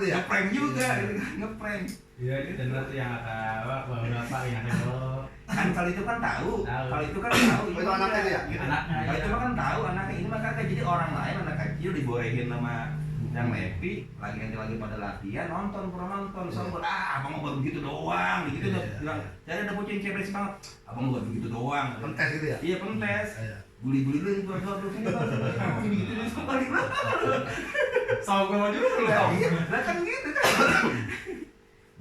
ngeprank juga, ngeprank. Iya, benar tuh yang kata bapak yang kata Kan kalau itu kan tahu. Kalau itu kan tahu. Itu anaknya dia. Gitu. Anaknya. Kalau itu kan tahu anaknya ini mah kagak. Jadi orang lain anak kecil dibolehin sama yang Levi lagi pada latihan nonton sombong abang mau buat begitu doang gitu udah bilang saya ada bocah yang cewek banget abang mau buat begitu doang Pentes gitu ya? Iya pentes bully lu itu ada ini gitu nih sekali lah sombong juga lah kan gitu kan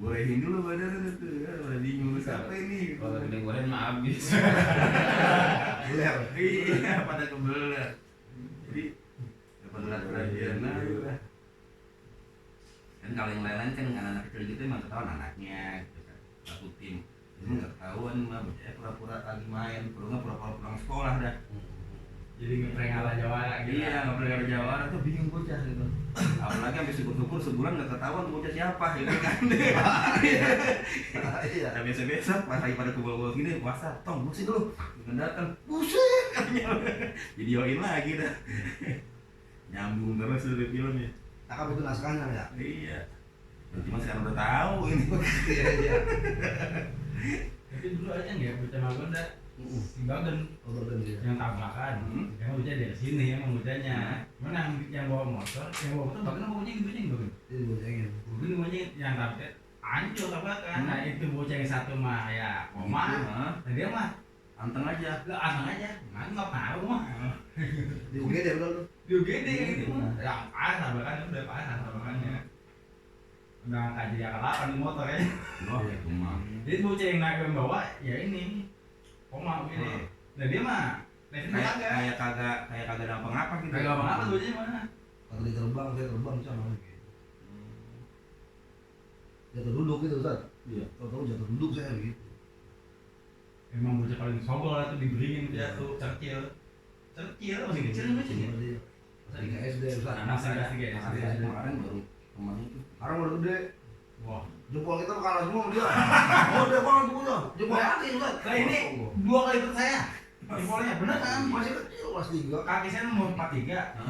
bolehin dulu badan itu udah bingung siapa ini kalau gede goreng mah habis Beler. iya pada kebelet jadi berat perhatian lah kan kalau yang lain-lain kan anak-anak kecil gitu emang ketahuan anaknya gitu kan satu tim itu nggak ketahuan mah bocah pura-pura lagi main pura-pura pulang sekolah dah jadi ngeprank ala Jawara gitu. iya ngeprank ala Jawara tuh bingung bocah gitu apalagi sampai syukur-syukur sebulan nggak ketahuan bocah siapa gitu kan Iya. nah biasa-biasa pas lagi pada kumpul-kumpul gini puasa tong busi dulu datang buset katanya videoin lagi dah nyambung terus dari filmnya. Kakak itu naskahnya ya? Iya. Cuma sekarang udah tahu ini. Iya. Tapi dulu aja nggak bocah Magonda si Bagen yang tabrakan. Emang bocah dari sini emang bocahnya. Mana yang bawa motor Bagen bocahnya gitu Bagen. Itu bocahnya. Bagen bocahnya yang tabrak hancur tabrakan. Nah itu bocah yang satu mah ya koma. Dan dia mah anteng aja. Lah anteng aja. Nggak tahu mah. Di UGD betul tuh. Di UGD yang itu mah. Ya parah tabrakannya udah parah tabrakannya. Udah nggak jadi akal-akalan di motor ya. Wah itu mah. Jadi bocah yang naik yang bawa ya ini koma begini. Nah dia mah kayak kagak ada apa-apa gitu. Kagak apa-apa bocahnya mana? Kalau di terbang, saya terbang sama lagi. Jatuh duduk gitu Ustaz. Iya. Tahu jatuh duduk saya gitu. Emang bocah paling sombong lah tuh dibeliin dia tuh cercil masih kecil masih Dia masih ke SD Ustaz. masih SD. Kemarin baru kemarin itu. Sekarang udah gede. Wah. Jempol kita kalah semua sama dia. Oh, dia banget jempolnya. Jempol kaki Ustaz. Nah ini 2 kali ikut saya. Jempolnya bener kan? Masih kecil kelas 3. Kaki saya mau 43,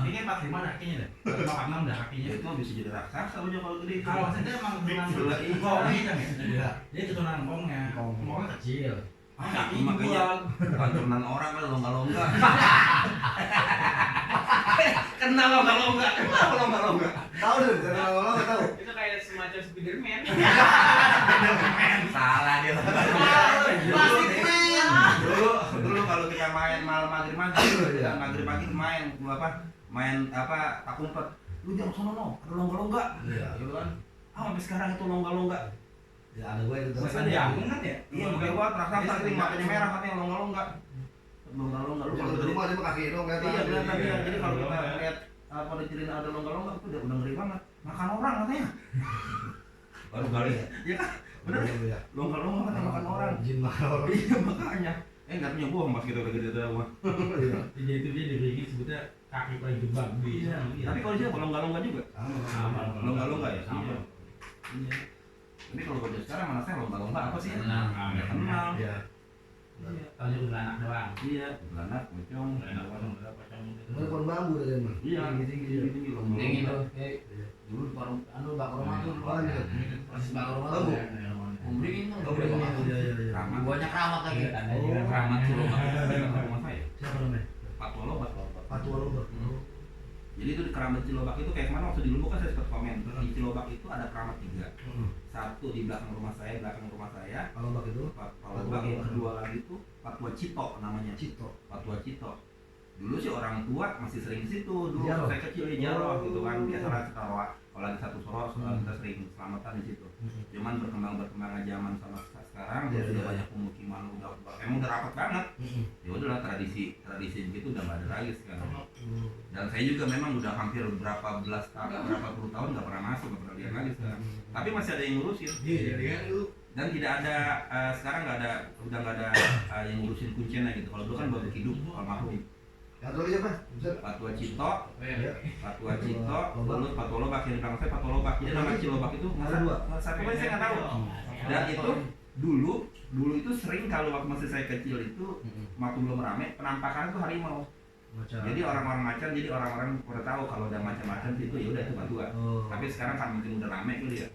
ini kan 45 dah kakinya dah. 46 dah kakinya. Ya itu mah bisa jadi raksasa aja kalau gede. Kalau saya emang keturunan Ngkong gitu kan ya. Dia keturunan Ngkongnya. Ngkongnya kecil. Kaki makanya pantunan orang kan longga-longga. Kenal longga-longga. Kenal longga-longga. Tahu deh, karena orang enggak tahu. itu kayak semacam Spiderman Salah dia. Plastik man. Dulu kalau kita main malam maghrib pagi main tak umpet. Lu jangan sono no, ada longga-longga. Iya. Gitu kan. Sampai sekarang itu longga-longga. Ya ada gue itu terus. Masih ada yang kan ya? Iya, pakai gua raksasa ini matanya merah katanya longga-longga. Longga-longga lu Kalau di rumah dia mah kaki dong kelihatan. Iya, kelihatan dia. Jadi kalau kita lihat apa diceritain ada longga-longga itu udah ngeri banget. Makan orang katanya. Baru kali ya. Iya kan? Bener ya? Longga-longga katanya makan orang. Jin makan orang. Iya, makanya. Enggak punya bohong pas kita udah gede tua. Iya. Jadi itu dia diberi sebutnya kaki paling jebak Iya. Tapi kalau dia longga-longga juga. Sama. Longga-longga ya? Sama. Iya. Ini kalau bocah sekarang mana saya lomba-lomba apa sih? Kenal. Kenal. Iya. Tahu juga anak doang. Iya, belanak, pocong. Mana pohon bambu tadi mah. Iya, tinggi lomba. dingin tuh Dulu baru bakar rumah tuh Oh, iya. pas bakar rumah Tahu. tuh dingin tuh Oh, iya. Keramat. banyak keramat lagi Keramat Cilobak itu rumah saya. Siapa namanya? Patwalobak. Patwalobak. Jadi itu di Keramat Cilobak itu kayak kemana waktu di Lumbuk kan saya sempat komen. Di Cilobak itu ada keramat 3. Satu di belakang rumah saya. Palobak itu? Patwalobak yang kedua lagi itu Patwa Cito namanya. Patwa Cito. Dulu sih orang tua masih sering di situ. Dulu Jaro. saya kecil di Jaro gitu kan. Biasalah kita kalau lagi satu soro kita sering selamatan di situ. Cuman berkembang zaman sama sekarang Iya, sudah iya. banyak pemukiman emang udah rapat banget. Ya udahlah tradisi gitu udah nggak ada lagi sekarang. Dan saya juga memang udah hampir berapa puluh tahun nggak pernah masuk, nggak pernah lihat lagi sekarang. Tapi masih ada yang ngurusin. Iya, dulu. Dan tidak ada sekarang udah nggak ada yang ngurusin kuncinya gitu. Kalau dulu kan baru hidup almarhum. Yang lagi siapa? Bisa. Patwa Cito, Iya. lalu Patwalobak yang di belakang saya Patwalobak. Jadi nama Cilobak itu Ada 2. satu lagi saya nggak tahu. Dan itu dulu itu sering kalau waktu masih saya kecil itu waktu belum rame penampakan itu harimau. Macam. Jadi orang-orang Macan, jadi orang-orang udah tahu kalau udah macam-macam itu ya udah itu Patua. Oh. Tapi sekarang kan mungkin udah rame kali ya.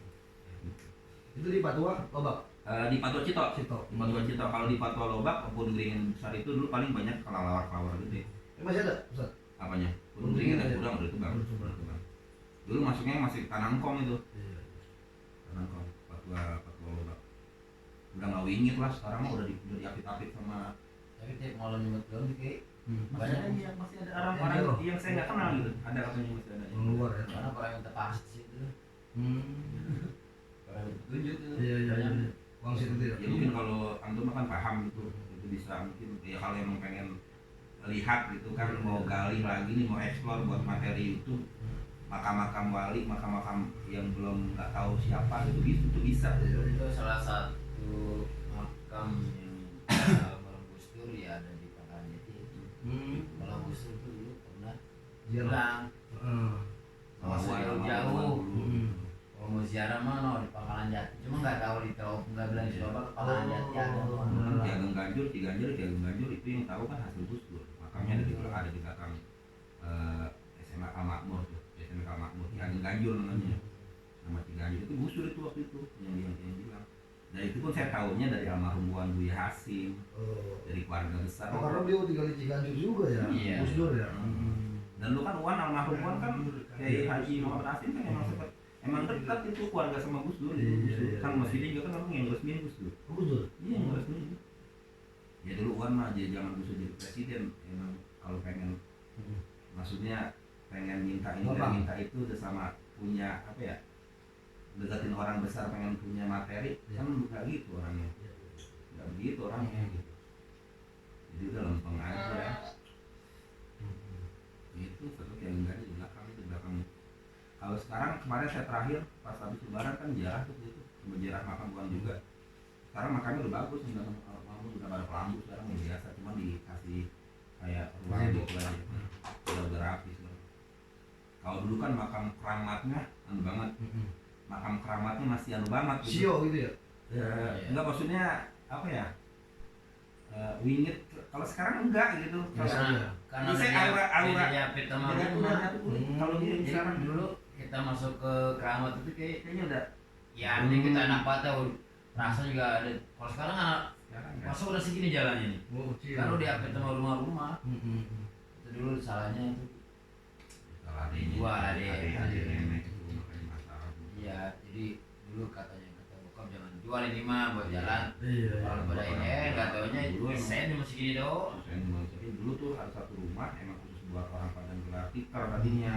Itu di Patua, Lobak. Di Patua Cito. Cito. Di Patua Cito. Kalau di Patua Lobak, Pun Geringan besar itu dulu paling banyak kelawar-kelawar gede. Masih ada, Ustaz? Apanya? Pun Geringan ada udang udah itu bang. Dulu masuknya masih Tanangkong itu. Iya. Tanangkong. Patua Lobak. Udah nggak wingit lah, sekarang mah udah diapit-apit sama. Tapi tiap malam nyemut daun kayak Masih ada yang masih ada orang-orang yang saya nggak kenal gitu. Ada katanya masih ada. Yang luar ya. karena orang yang terpaksa itu. Orang yang petunjuk itu. Iya, iya, iya. Banyak. Uang situ tuh ya. Ya mungkin kalau antum kan paham gitu, itu bisa mungkin ya kalau emang pengen lihat gitu kan mau gali lagi nih mau eksplor buat materi YouTube makam-makam wali, makam-makam yang belum nggak tahu siapa gitu itu bisa. Itu salah satu makam yang malam Gus Dur ya ada di Pangkalan Jati itu. Malam Gus Dur itu dulu pernah bilang Sama mau Wan, jauh. dulu. Mau ziarah mana di Pangkalan Jati, cuma nggak tahu di tahu nggak bilang di Surabaya ke Pangkalan Jati ada. Ki Ageng Ganjur, Ki Ageng Ganjur itu yang tahu kan hasil Gus Dur. Makamnya ada di belakang SMA Al Makmur tuh, SMA Al Makmur, Ki Ageng Ganjur namanya. Nama Ki Ganjur itu Gus Dur itu waktu itu yang bilang. Dan itu pun saya tahunya dari almarhum Wan Buya Hasim, dari keluarga besar. Oh, karena beliau tinggal di Ciganjur juga ya. Iya. Gus Dur ya. Dan lu kan Wan almarhum Wan kan kayak Haji Muhammad Hasim kan emang dekat itu keluarga sama Gus Dur. Iya, Gus Dur. iya. Kan Mas Fidi juga kan orang yang resmi Gus Dur. Oh, Gus Dur. Iya yang resmi. Ya dulu Wan mah aja zaman Gus Dur jadi presiden emang kalau pengen maksudnya pengen minta ini dan minta itu udah sama punya apa ya deketin orang besar pengen punya materi kan nggak gitu orangnya nggak begitu orangnya gitu jadi udah lempeng aja itu satu yang enggak di belakang kalau sekarang kemarin saya terakhir pas habis lebaran kan jarah tuh gitu jarah makam bukan juga sekarang makamnya udah bagus udah pada pelambu sekarang udah biasa cuma dikasih kayak ruang gitu aja udah rapi sekarang kalau dulu kan makam keramatnya anu banget makam keramatnya masih anu banget gitu. Sio gitu ya. Enggak maksudnya apa ya wingit kalau sekarang enggak gitu Karena bisa aura diapit sama jadi rumah. kalau dia Jadi sekarang dulu kita masuk ke keramat itu kayaknya udah ya artinya kita anak patah rasa juga ada. Kalau sekarang anak sekarang masuk udah segini jalannya nih. Oh, kecil. Kalau diapit sama rumah-rumah itu dulu salahnya itu. salah adanya Dua adek. adek nenek itu makanya masalah Iya, jadi dulu katanya kata bokap jangan jual ini mah buat jalan. Iya. Kalau pada ini nggak taunya Dulu emang. sen cuma segini doang. saya tapi dulu tuh ada satu rumah emang khusus buat orang Padang gelar tikar tadinya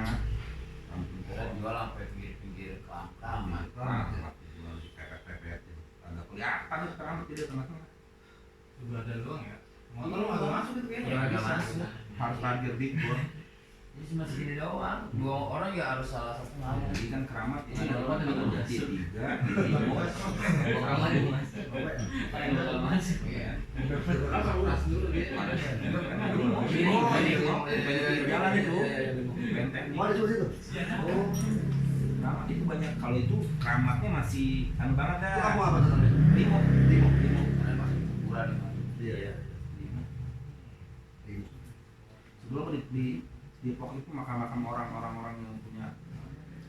langsung Kita jual sampai pinggir-pinggir kelam-kelaman. jual di pepet-pepet agak kelihatan itu sekarang tidak tengah-tengah Sudah ada doang ya. Motor lu agak masuk itu kayaknya. Ya nggak masuk. harus parkir big bor Ini cuma segini doang. Dua orang ya harus salah satu ngambil. jadi kan keramat ini Ada adalah apa tuh? Jati 3 di Timur Keramat itu mas. Paling bakal masuk ya. Keras dulu dia. Ini jalan itu benteng Oh, ada cuma situ. Oh, keramat itu banyak kalau itu keramatnya masih anu banget itu dah apa namanya? Timur Ada masuk kuburan. Iya. sebelum di Depok itu makam-makam orang-orang yang punya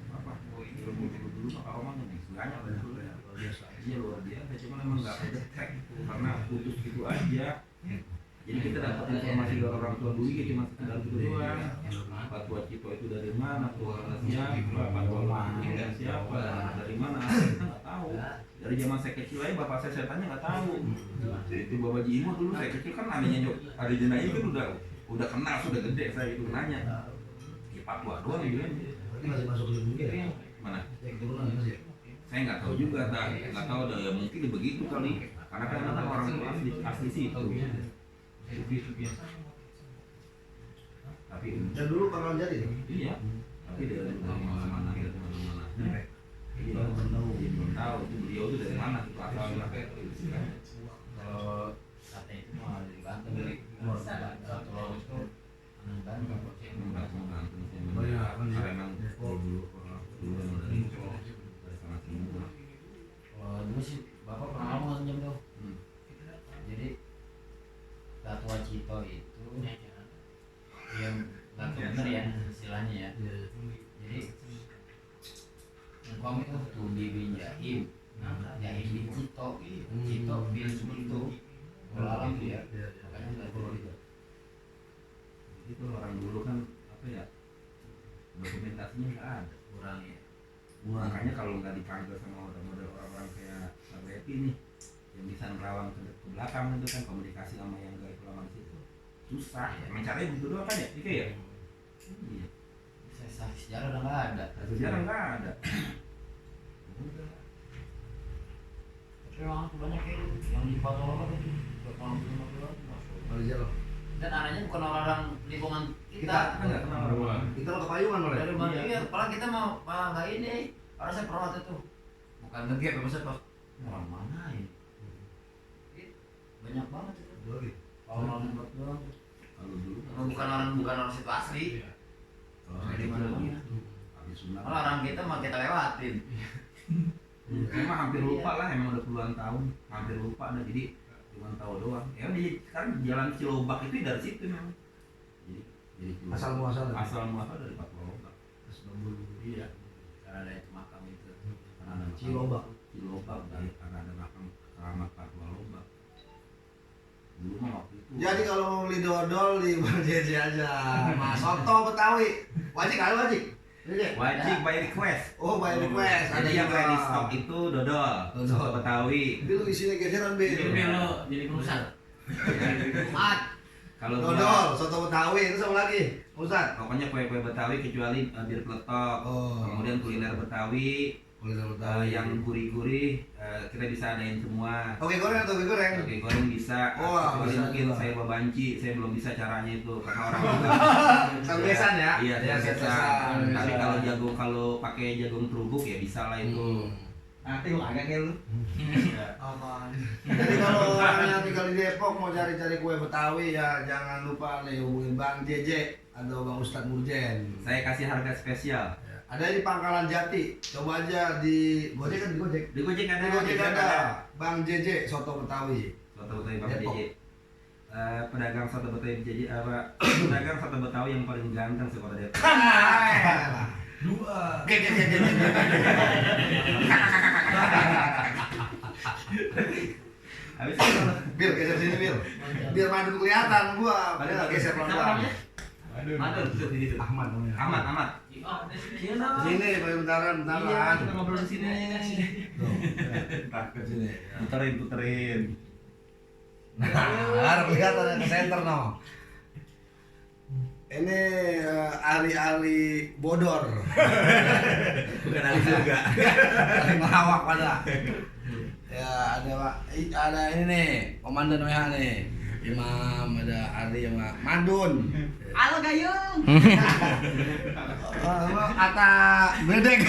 apa ilmu dulu maka romanya nih banyak Luar biasa. iya luar biasa cuma memang nggak ada track karena putus gitu aja jadi kita dapat informasi dari orang tua dulu ya cuma sekedar gitu doang Patua Cito itu dari mana keluarga siapa Patua Lama dari siapa dari mana kita nggak tahu dari zaman saya kecil aja bapak saya tanya nggak tahu itu bapak Jimo dulu saya kecil kan adanya ada jenayah kan udah kenal sudah gede saya itu nanya ya Patua doang gitu kan Berarti masih masuk ke juga ya? mana Ya keturunan masih. saya nggak tahu juga nggak tahu ada ya mungkin begitu kali karena kan memang orang tua asli sih itu tapi Dan dulu Pangkalan Jati tuh. iya tapi dari mana dari mana ini Belum tahu. belum tahu itu beliau itu dari mana itu asalnya Kalau kata itu mah dari Banten dari satu lorong itu Banten. banyak karena memang dulu emang dari sana sini Kalau dulu sih bapak pernah ngomong jam tuh. Jadi Patua Cito itu ya ubi bin Jahim. Nah, Jahim bin Cito, Cito bin itu. Kalau alam dia, makanya nggak gitu. Itu orang dulu kan apa ya, dokumentasinya nggak ada, kurang ya. Makanya kalau nggak dipanggil sama model orang-orang kayak Sabepi nih, yang bisa nerawang ke belakang itu kan komunikasi sama yang garis ulama di situ susah ya. Mencari begitu doang kan ya, itu ya. Iya. Sejarah udah nggak ada. Sejarah nggak ada. Udah. Tapi memang banyak kayak yang di Patologa itu berpengalaman Malaysia loh. dan anaknya bukan orang lingkungan Kita kita. kan nggak kenal orang. Kita lo kepayungan oleh. Dari mana? Iya, kalau kita mau malah nggak ini. Orang saya pernah waktu itu bukan ngegap ya maksudnya pas orang mana ini? Banyak banget itu. Orang buat doang. Kalau dulu Bukan orang situ asli. kalau Di mana-mana. habis sunat. Malah orang kita mah kita lewatin. Emang hampir lupa lah, emang udah puluhan tahun, hampir lupa dah, jadi cuma tahu doang. Ya di sekarang jalan Cilobak itu dari situ memang. Jadi Cilobak. Asal muasal dari Patologa. Iya. Karena ada itu makam itu. Karena ada makam Cilobak dari karena ada makam keramat Patologa. Dulu mah waktu itu. Jadi kalau mau beli dodol di Bang JJ aja. Mas soto Betawi. Wajib kali wajib. Wajib by request. Oh, by request. Ada yang ready stock itu dodol, soto Betawi. Tapi lu isinya geseran be. Jadi lo jadi perusahaan. Jumat. Kalau Dodol, soto Betawi itu sama lagi. Ustaz. pokoknya kue-kue Betawi kecuali bir peletok. Oh. Kemudian kuliner Betawi, Kuliner Betawi. yang gurih-gurih kita bisa adain semua. Oke goreng atau oke goreng? Oke goreng bisa. Wah, Kecuali bisa mungkin juga. saya babanci, saya belum bisa caranya itu karena orang juga. Sambesan ya? Iya, Ya, sambesan. Tapi sambesan. kalau jagung kalau pakai jagung terubuk ya bisa lah itu. Nanti gua agak kayak lu. Jadi kalau orang yang tinggal di Depok mau cari-cari kue Betawi ya jangan lupa nih hubungin Bang JJ atau Bang Ustadz Murjen. Saya kasih harga spesial. Ada di Pangkalan Jati. Coba aja di Gojek kan di Gojek. Di Gojek ada. Di Gojek ada. Bang JJ soto Betawi. Soto Betawi Bang Depok. JJ. Pedagang soto Betawi JJ apa? Pedagang soto Betawi yang paling ganteng sekota Depok. Dua. Habis itu Bil geser sini Bil. Biar madu kelihatan gua. Padahal geser pelan-pelan. Ada duduk di situ. Ahmad namanya. Amat. Sini pakai bentaran, Iya, bentaran. kita ngobrol di sini aja sini. Ke sini. Puterin. Nah, harus kelihatan yang ke center no. Ini ahli-ahli bodor. Bukan ahli juga. Ahli melawak pada. Ya ada Pak, ada ini nih, komandan WH nih. Imam, ada Ardi sama Madun. Halo Gayung. Ata Bedek.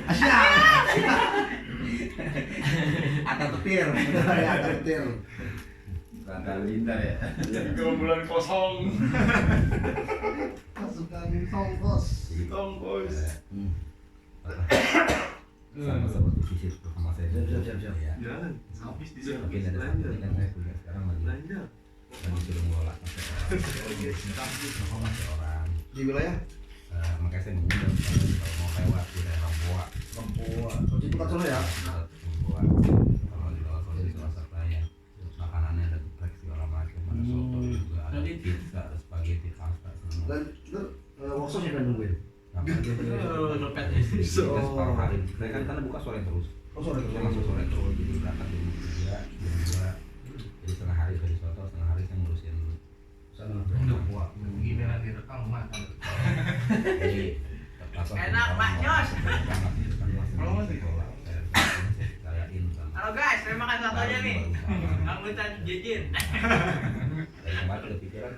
Asyik. Ata petir. Ya, Ata Petir. Ata Linda ya. Bulan kosong. Pasukan Songkos. Sama-sama visit sama saya. Siap. Ya. Jangan. Habis di sana. Mungkin ada satu ini kan saya kuliah sekarang lagi suruh ngelola kafe orang. Di wilayah Makanya saya mengundang kalau mau lewat di daerah Boa. Papua. Oh, di tempat sana ya. Boa. Kalau di lewat di Selasa Raya, makanannya ada geprek segala macam, ada soto juga, ada pizza, ada spaghetti, pasta semua. Dan itu workshop siapa yang nungguin? Dompet Kita separuh hari. Saya kan karena buka sore terus. Oh, sore Saya masuk sore terus, jadi berangkat jam 3, jam 2. Jadi setengah hari saya di soto, setengah hari saya ngurusin sana. Papua. Begini nanti rekam makan. Jadi Enak, Pak Jos. Halo guys, saya makan satunya nih. Anggota Jejin. Dari kemarin udah pikiran